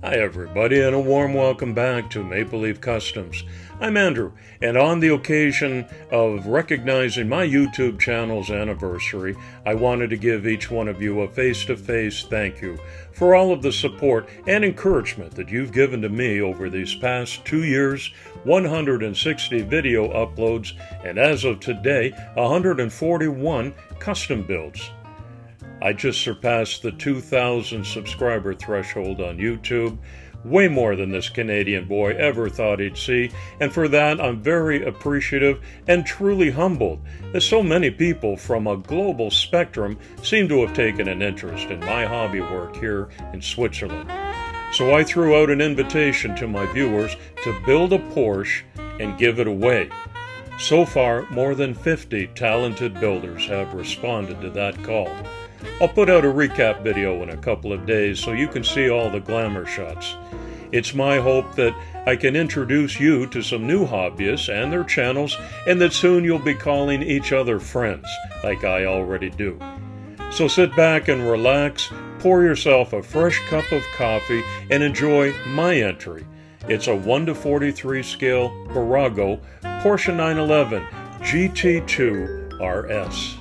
Hi everybody, and a warm welcome back to Maple Leaf Customs. I'm Andrew, and on the occasion of recognizing my YouTube channel's anniversary, I wanted to give each one of you a face-to-face thank you for all of the support and encouragement that you've given to me over these past 2 years, 160 video uploads, and as of today, 141 custom builds. I just surpassed the 2,000 subscriber threshold on YouTube, way more than this Canadian boy ever thought he'd see, and for that I'm very appreciative and truly humbled, as so many people from a global spectrum seem to have taken an interest in my hobby work here in Switzerland. So I threw out an invitation to my viewers to build a Porsche and give it away. So far, more than 50 talented builders have responded to that call. I'll put out a recap video in a couple of days so you can see all the glamour shots. It's my hope that I can introduce you to some new hobbyists and their channels, and that soon you'll be calling each other friends, like I already do. So sit back and relax, pour yourself a fresh cup of coffee, and enjoy my entry. It's a 1:43 scale Bburago Porsche 911 GT2 RS.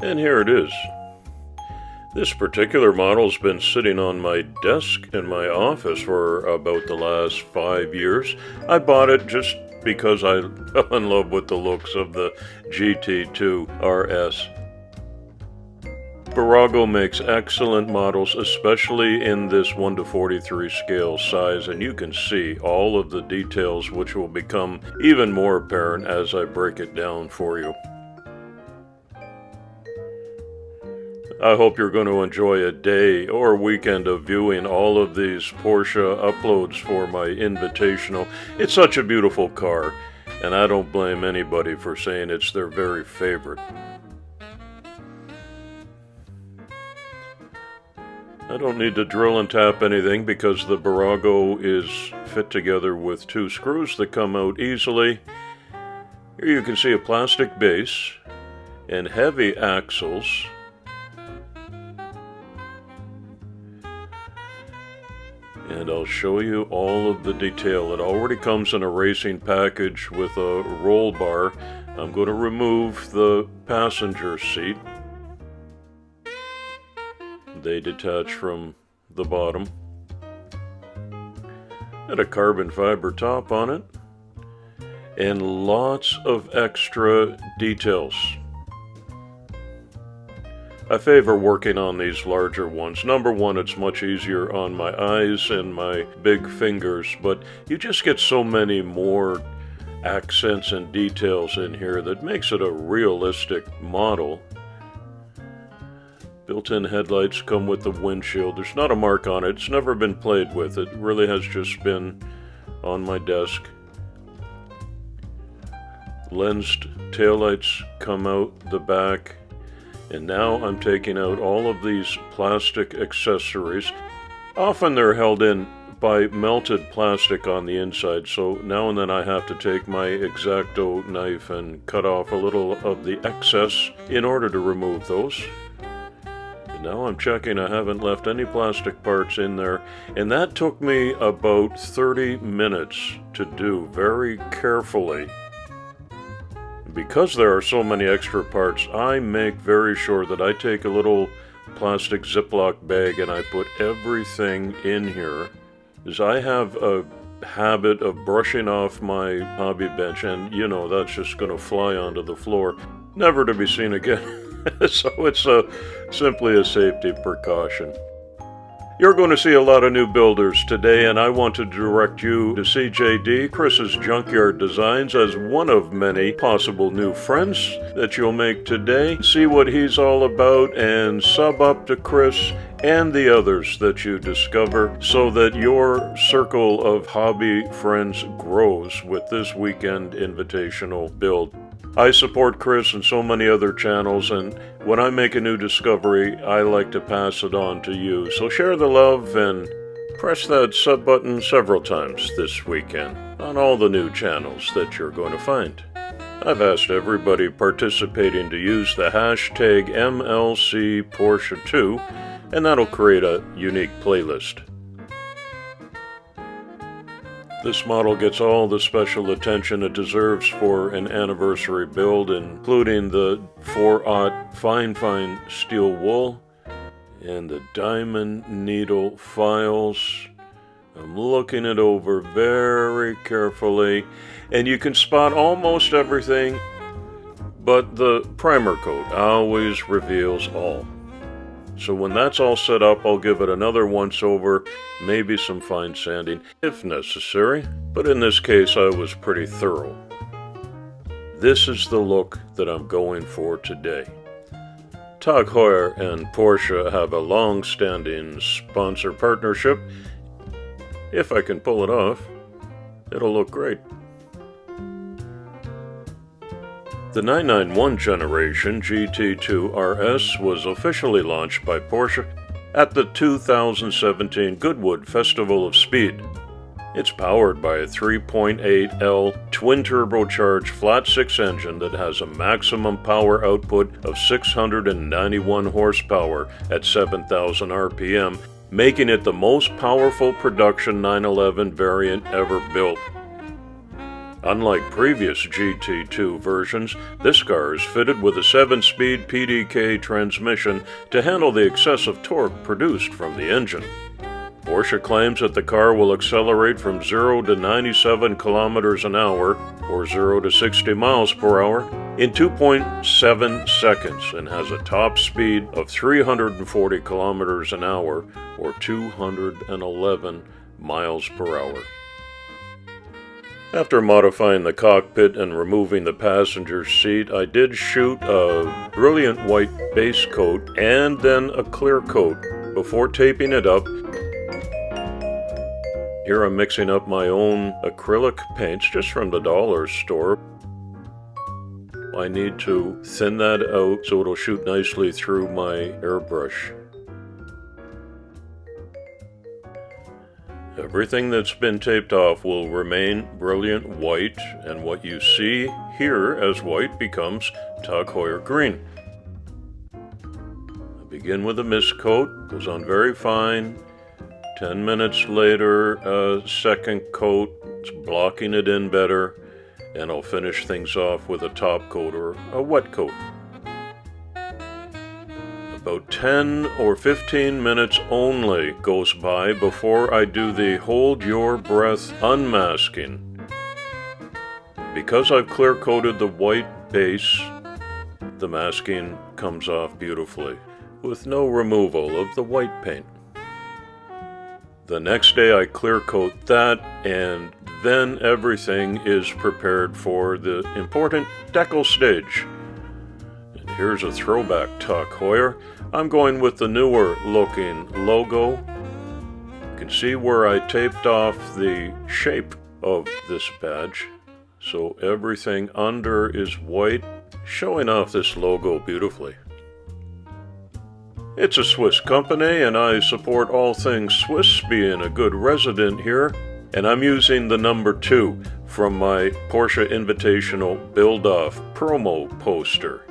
And here it is. This particular model's been sitting on my desk in my office for about the last 5 years. I bought it just because I fell in love with the looks of the GT2 RS. Bburago makes excellent models, especially in this 1:43 scale size, and you can see all of the details which will become even more apparent as I break it down for you. I hope you're going to enjoy a day or weekend of viewing all of these Porsche uploads for my invitational. It's such a beautiful car, and I don't blame anybody for saying it's their very favorite. I don't need to drill and tap anything because the Bburago is fit together with 2 screws that come out easily. Here you can see a plastic base and heavy axles. And I'll show you all of the detail. It already comes in a racing package with a roll bar. I'm going to remove the passenger seat. They detach from the bottom. Got a carbon fiber top on it. And lots of extra details. I favor working on these larger ones. Number one, it's much easier on my eyes and my big fingers, but you just get so many more accents and details in here that makes it a realistic model. Built-in headlights come with the windshield. There's not a mark on it. It's never been played with. It really has just been on my desk. Lensed taillights come out the back. And now I'm taking out all of these plastic accessories. Often they're held in by melted plastic on the inside, so now and then I have to take my X-Acto knife and cut off a little of the excess in order to remove those. And now I'm checking I haven't left any plastic parts in there, and that took me about 30 minutes to do very carefully. Because there are so many extra parts, I make very sure that I take a little plastic Ziploc bag and I put everything in here, as I have a habit of brushing off my hobby bench, and you know that's just going to fly onto the floor, never to be seen again. So it's simply a safety precaution. You're going to see a lot of new builders today, and I want to direct you to CJD, Chris's Junkyard Designs, as one of many possible new friends that you'll make today. See what he's all about and sub up to Chris and the others that you discover so that your circle of hobby friends grows with this weekend invitational build. I support Chris and so many other channels, and when I make a new discovery, I like to pass it on to you. So share the love and press that sub button several times this weekend on all the new channels that you're going to find. I've asked everybody participating to use the hashtag MLC Porsche 2, and that'll create a unique playlist. This model gets all the special attention it deserves for an anniversary build, including the 4/0 fine steel wool and the diamond needle files. I'm looking it over very carefully, and you can spot almost everything, but the primer coat always reveals all. So when that's all set up, I'll give it another once over, maybe some fine sanding if necessary, but in this case I was pretty thorough. This is the look that I'm going for today. Tag Heuer and Porsche have a long-standing sponsor partnership. If I can pull it off, it'll look great. The 991 generation GT2 RS was officially launched by Porsche at the 2017 Goodwood Festival of Speed. It's powered by a 3.8L twin-turbocharged flat-six engine that has a maximum power output of 691 horsepower at 7,000 RPM, making it the most powerful production 911 variant ever built. Unlike previous GT2 versions, this car is fitted with a 7-speed PDK transmission to handle the excessive torque produced from the engine. Porsche claims that the car will accelerate from 0 to 97 kilometers an hour, or 0 to 60 miles per hour, in 2.7 seconds and has a top speed of 340 kilometers an hour, or 211 miles per hour. After modifying the cockpit and removing the passenger seat, I did shoot a brilliant white base coat and then a clear coat before taping it up. Here I'm mixing up my own acrylic paints just from the dollar store. I need to thin that out so it'll shoot nicely through my airbrush. Everything that's been taped off will remain brilliant white, and what you see here as white becomes Tag Heuer green. I begin with a mist coat, goes on very fine. 10 minutes later, a second coat, it's blocking it in better, and I'll finish things off with a top coat or a wet coat. About 10 or 15 minutes only goes by before I do the hold your breath unmasking. Because I've clear coated the white base, the masking comes off beautifully, with no removal of the white paint. The next day I clear coat that, and then everything is prepared for the important decal stage. And here's a throwback Tag Heuer. I'm going with the newer looking logo. You can see where I taped off the shape of this badge, so everything under is white, showing off this logo beautifully. It's a Swiss company, and I support all things Swiss, being a good resident here, and I'm using the number 2 from my Porsche Invitational Build-Off promo poster.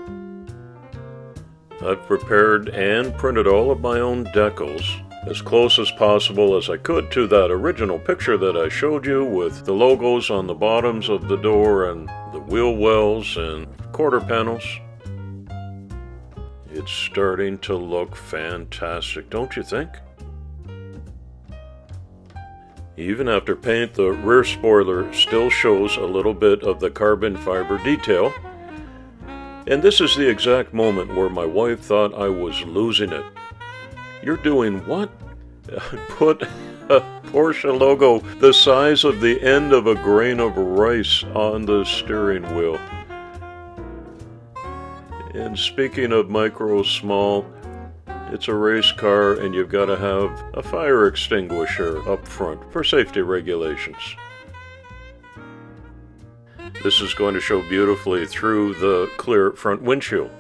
I've prepared and printed all of my own decals, as close as possible as I could to that original picture that I showed you, with the logos on the bottoms of the door and the wheel wells and quarter panels. It's starting to look fantastic, don't you think? Even after paint, the rear spoiler still shows a little bit of the carbon fiber detail. And this is the exact moment where my wife thought I was losing it. You're doing what? Put a Porsche logo the size of the end of a grain of rice on the steering wheel. And speaking of micro small, it's a race car and you've got to have a fire extinguisher up front for safety regulations. This is going to show beautifully through the clear front windshield.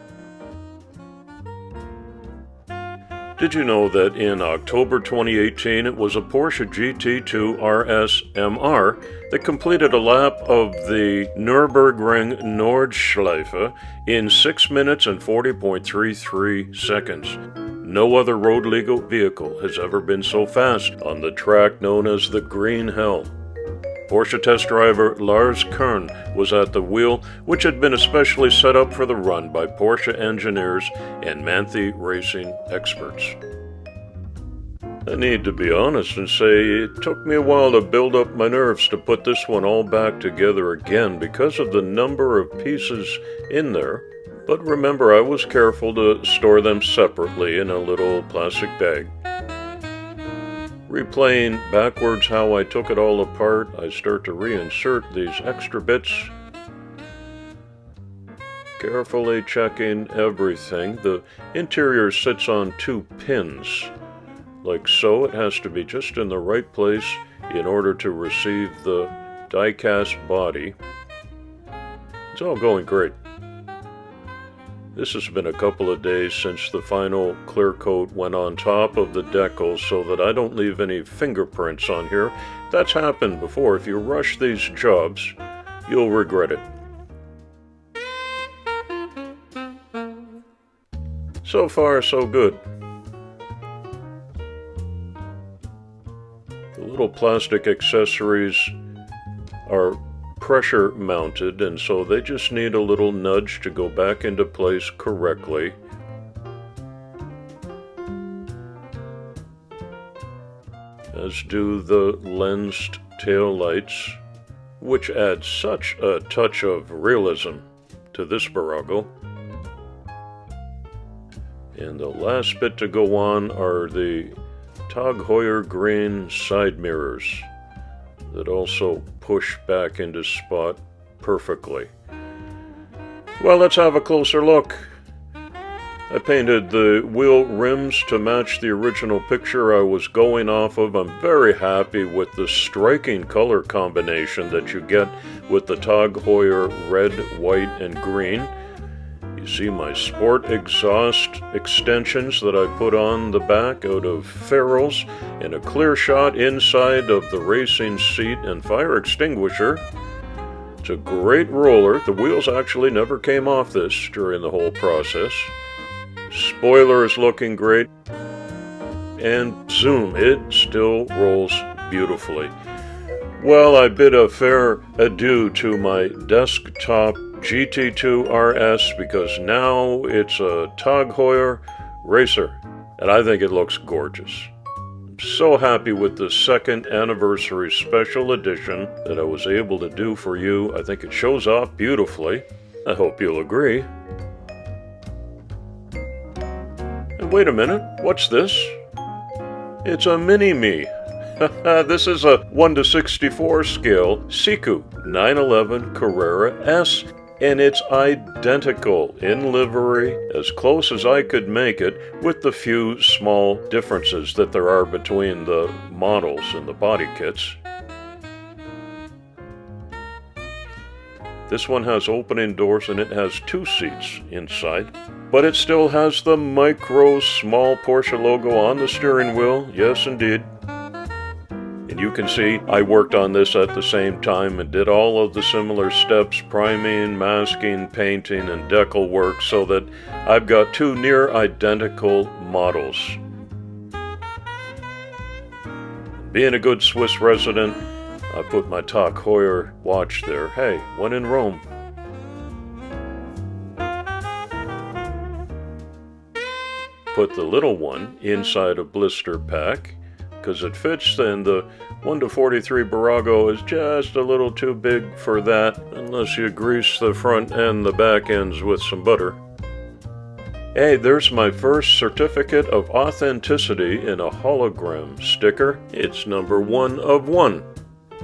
Did you know that in October 2018 it was a Porsche GT2 RS MR that completed a lap of the Nürburgring Nordschleife in 6 minutes and 40.33 seconds. No other road legal vehicle has ever been so fast on the track known as the Green Hell. Porsche test driver Lars Kern was at the wheel, which had been especially set up for the run by Porsche engineers and Manthey racing experts. I need to be honest and say it took me a while to build up my nerves to put this one all back together again because of the number of pieces in there. But remember, I was careful to store them separately in a little plastic bag. Replaying backwards how I took it all apart, I start to reinsert these extra bits. Carefully checking everything. The interior sits on 2 pins. Like so, it has to be just in the right place in order to receive the die-cast body. It's all going great. This has been a couple of days since the final clear coat went on top of the decals so that I don't leave any fingerprints on here. That's happened before. If you rush these jobs, you'll regret it. So far, so good. The little plastic accessories are pressure mounted, and so they just need a little nudge to go back into place correctly. As do the lensed tail lights, which add such a touch of realism to this Bburago. And the last bit to go on are the Tag Heuer green side mirrors that also push back into spot perfectly. Well, let's have a closer look. I painted the wheel rims to match the original picture I was going off of. I'm very happy with the striking color combination that you get with the Tag Heuer red, white, and green. You see my sport exhaust extensions that I put on the back out of ferrules and a clear shot inside of the racing seat and fire extinguisher. It's a great roller. The wheels actually never came off this during the whole process. Spoiler is looking great. And zoom, it still rolls beautifully. Well, I bid a fair adieu to my desktop GT2 RS because now it's a Tag Heuer racer, and I think it looks gorgeous. I'm so happy with the 2nd anniversary special edition that I was able to do for you. I think it shows off beautifully. I hope you'll agree. And wait a minute, what's this? It's a mini-me. This is a 1:64 scale Siku 911 Carrera S. And it's identical in livery, as close as I could make it, with the few small differences that there are between the models and the body kits. This one has opening doors and it has 2 seats inside, but it still has the micro small Porsche logo on the steering wheel, yes indeed. And you can see I worked on this at the same time and did all of the similar steps, priming, masking, painting, and decal work so that I've got 2 near identical models. Being a good Swiss resident, I put my Tag Heuer watch there. Hey, when in Rome. Put the little one inside a blister pack, because it fits, and the 1:43 Bburago is just a little too big for that, unless you grease the front and the back ends with some butter. Hey, there's my first certificate of authenticity in a hologram sticker. It's number 1 of 1.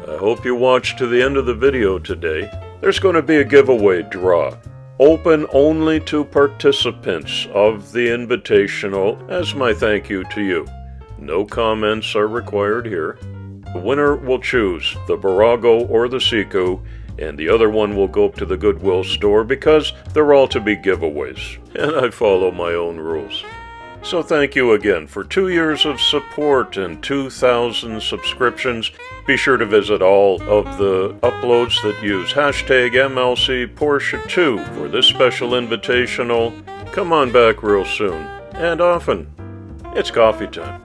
I hope you watched to the end of the video today. There's going to be a giveaway draw. Open only to participants of the invitational as my thank you to you. No comments are required here. The winner will choose the Bburago or the Siku, and the other one will go to the Goodwill store because they're all to be giveaways, and I follow my own rules. So thank you again for 2 years of support and 2,000 subscriptions. Be sure to visit all of the uploads that use hashtag MLC Porsche 2 for this special invitational. Come on back real soon, and often. It's coffee time.